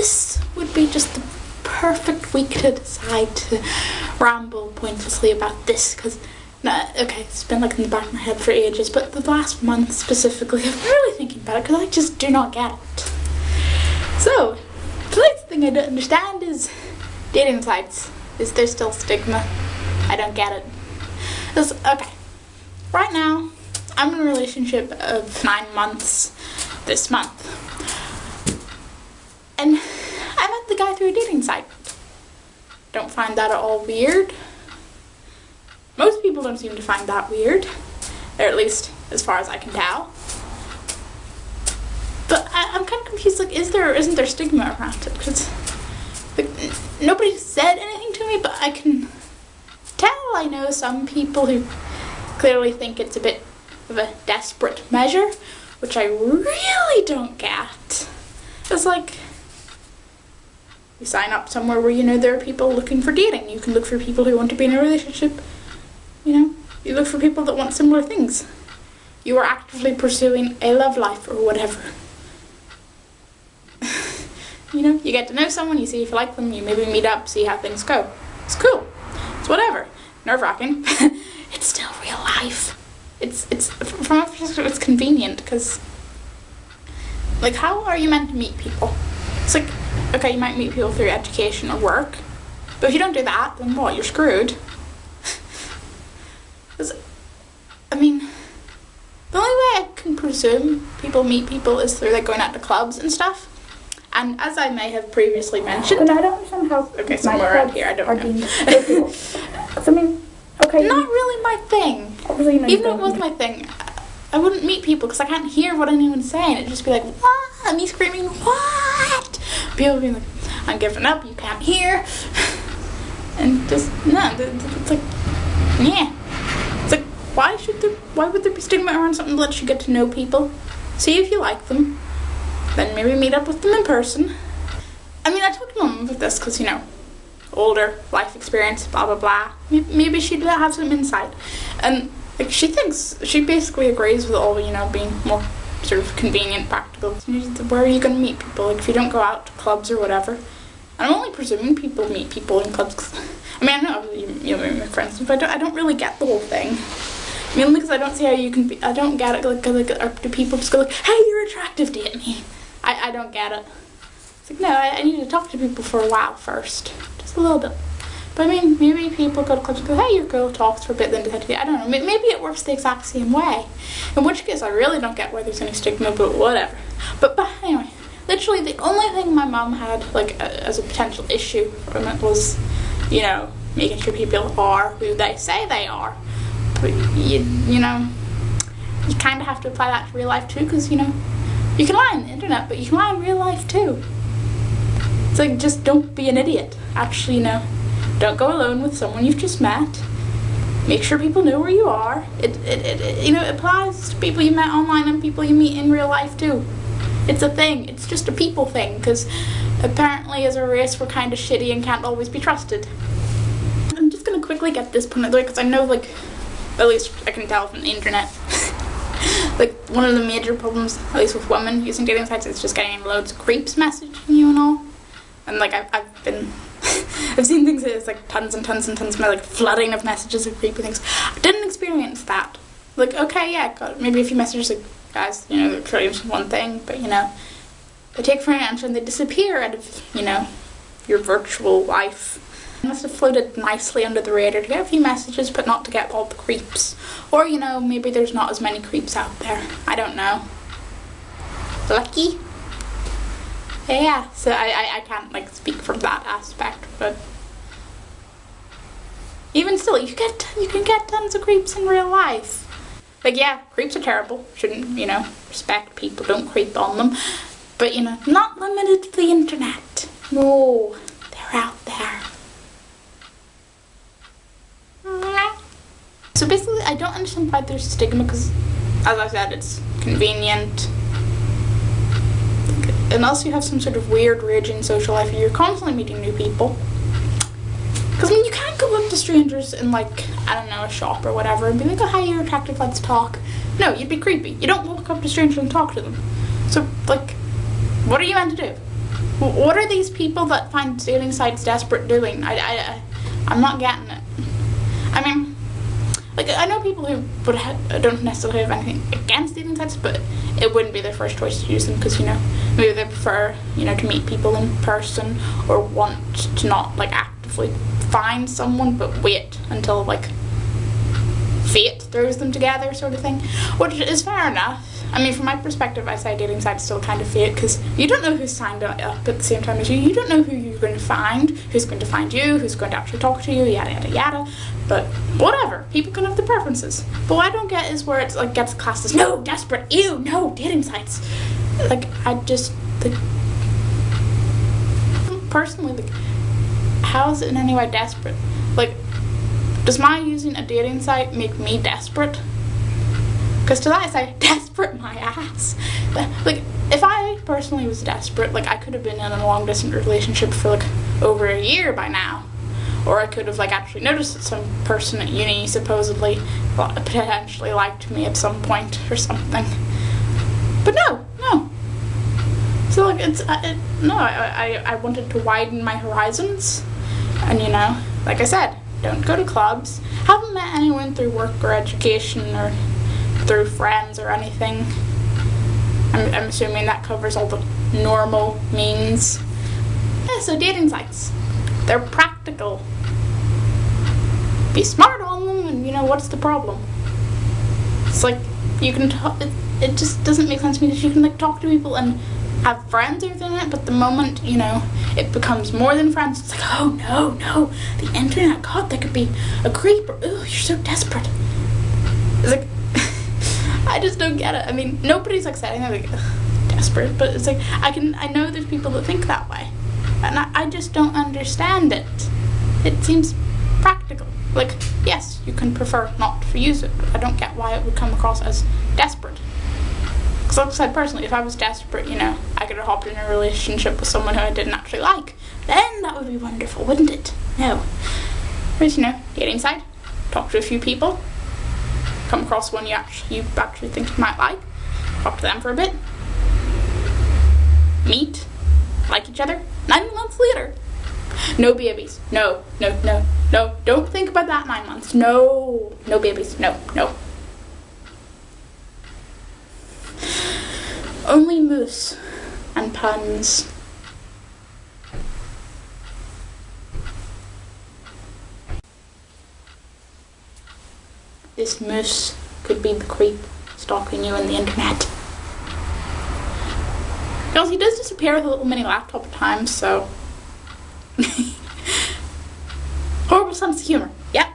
this would be just the perfect week to decide to ramble pointlessly about this, because, okay, it's been like in the back of my head for ages, but the last month specifically, I've been really thinking about it because I just do not get it. So, tonight's thing I don't understand is dating sites. Is there still stigma? I don't get it. Okay, right now, I'm in a relationship of 9 months this month. And I met the guy through a dating site. Don't find that at all weird. Most people don't seem to find that weird, or at least as far as I can tell. But I'm kind of confused, like, isn't there stigma around it? Because, like, nobody said anything to me, but I can tell I know some people who clearly think it's a bit of a desperate measure, which I really don't get. It's like, you sign up somewhere where you know there are people looking for dating. You can look for people who want to be in a relationship. You know, you look for people that want similar things. You are actively pursuing a love life or whatever. You know, you get to know someone, you see if you like them, you maybe meet up, see how things go. It's cool. It's whatever. Nerve-wracking. It's still real life. It's from my perspective, it's convenient, because, like, how are you meant to meet people? It's like, okay, you might meet people through education or work, but if you don't do that, then what? You're screwed. I mean, the only way I can presume people meet people is through, like, going out to clubs and stuff. And as I may have previously mentioned, and I don't understand how. Okay, somewhere around here, I don't know. So, I mean, okay. Not really my thing. Obviously, no, even if it was my thing, I wouldn't meet people because I can't hear what anyone's saying. It'd just be like, what? And me screaming, what? People being like, I'm giving up, you can't hear. And just, no, it's like, yeah. It's like, why would there be stigma around something that lets you get to know people? See if you like them. Then maybe meet up with them in person. I mean, I talked to Mum about this because, you know, older, life experience, blah, blah, blah. Maybe she'd have some insight. And, like, she basically agrees with all, you know, being more sort of convenient, practical. Where are you going to meet people? Like, if you don't go out to clubs or whatever. And I'm only presuming people meet people in clubs. Cause, I mean, I know you'll make friends, but I don't really get the whole thing. Mainly because I don't see how you can be, I don't get it, like, or do people just go like, hey, you're attractive, date me? I don't get it. It's like, no, I need to talk to people for a while first. Just a little bit. But I mean, maybe people go to clubs and go, hey, you're cool, talks for a bit, then decide to date. I don't know, maybe it works the exact same way. In which case, I really don't get why there's any stigma, but whatever. But anyway, literally the only thing my mom had, like, as a potential issue from it was, you know, making sure people are who they say they are. But, you know, you kind of have to apply that to real life too, because, you know, you can lie on the internet, but you can lie in real life too. It's like, just don't be an idiot. Actually, you know, don't go alone with someone you've just met. Make sure people know where you are. It you know, it applies to people you met online and people you meet in real life too. It's a thing. It's just a people thing, because apparently as a race we're kind of shitty and can't always be trusted. I'm just going to quickly get this point out there, because I know, like, at least I can tell from the internet, like, one of the major problems, at least with women using dating sites, is just getting loads of creeps messaging you and all. And, like, I've been, I've seen things that it's like tons and tons and tons of, like, flooding of messages of creepy things. I didn't experience that. Like, okay, yeah, got maybe a few messages, like, guys, you know, they're trying one thing, but, you know, they take for an answer and they disappear out of, you know, your virtual life. It must have floated nicely under the radar to get a few messages, but not to get all the creeps. Or, you know, maybe there's not as many creeps out there. I don't know. Lucky? Yeah, so I can't, like, speak from that aspect, but even still, you can get tons of creeps in real life. Like, yeah, creeps are terrible. Shouldn't, you know, respect people, don't creep on them. But, you know, not limited to the internet. No, they're out there. So basically, I don't understand why there's stigma, because, as I said, it's convenient. Unless you have some sort of weird, raging social life, you're constantly meeting new people. Because, I mean, you can't go up to strangers in, like, I don't know, a shop or whatever, and be like, oh, hi, you're attractive, let's talk. No, you'd be creepy. You don't walk up to strangers and talk to them. So, like, what are you meant to do? What are these people that find dating sites desperate doing? I'm not getting it. I mean, like, I know people who don't necessarily have anything against dating sites, but it wouldn't be their first choice to use them because, you know, maybe they prefer, you know, to meet people in person or want to not, like, actively find someone, but wait until, like, fate throws them together, sort of thing, which is fair enough. I mean, from my perspective, I say dating sites still kind of fate because you don't know who's signed up at the same time as you. You don't know who you're going to find, who's going to find you, who's going to actually talk to you, yada yada yada. But whatever, people can have their preferences. But what I don't get is where it's like gets classed as no, desperate, ew, no, dating sites. Like, I just like, personally, like, how is it in any way desperate? Like, does my using a dating site make me desperate? Because to that I say, desperate my ass. Like, if I personally was desperate, like, I could have been in a long distance relationship for, like, over a year by now. Or I could have, like, actually noticed that some person at uni supposedly potentially liked me at some point or something. But no. So, like, I wanted to widen my horizons. And, you know, like I said, don't go to clubs. Haven't met anyone through work or education or through friends or anything. I'm assuming that covers all the normal means. Yeah, so dating sites. They're practical. Be smart on them and, you know, what's the problem? It's like, you can talk, it just doesn't make sense to me that you can, like, talk to people and have friends or anything, but the moment, you know, it becomes more than friends, it's like, oh no, the internet, God, that could be a creep, or, ooh, you're so desperate. It's like, I just don't get it. I mean, nobody's like saying they're like desperate, but it's like I know there's people that think that way, and I just don't understand it. It seems practical. Like, yes, you can prefer not to use it, but I don't get why it would come across as desperate. Because like I said, personally, if I was desperate, you know, I could have hopped in a relationship with someone who I didn't actually like, then that would be wonderful, wouldn't it? No. Whereas, you know, dating site, talk to a few people, come across one you actually think you might like, talk to them for a bit, meet, like each other, 9 months later, no babies, no, don't think about that 9 months, no babies, no. Only moose and puns. This moose could be the creep stalking you on the internet. Because he does disappear with a little mini laptop at times, so... Horrible sense of humor. Yep.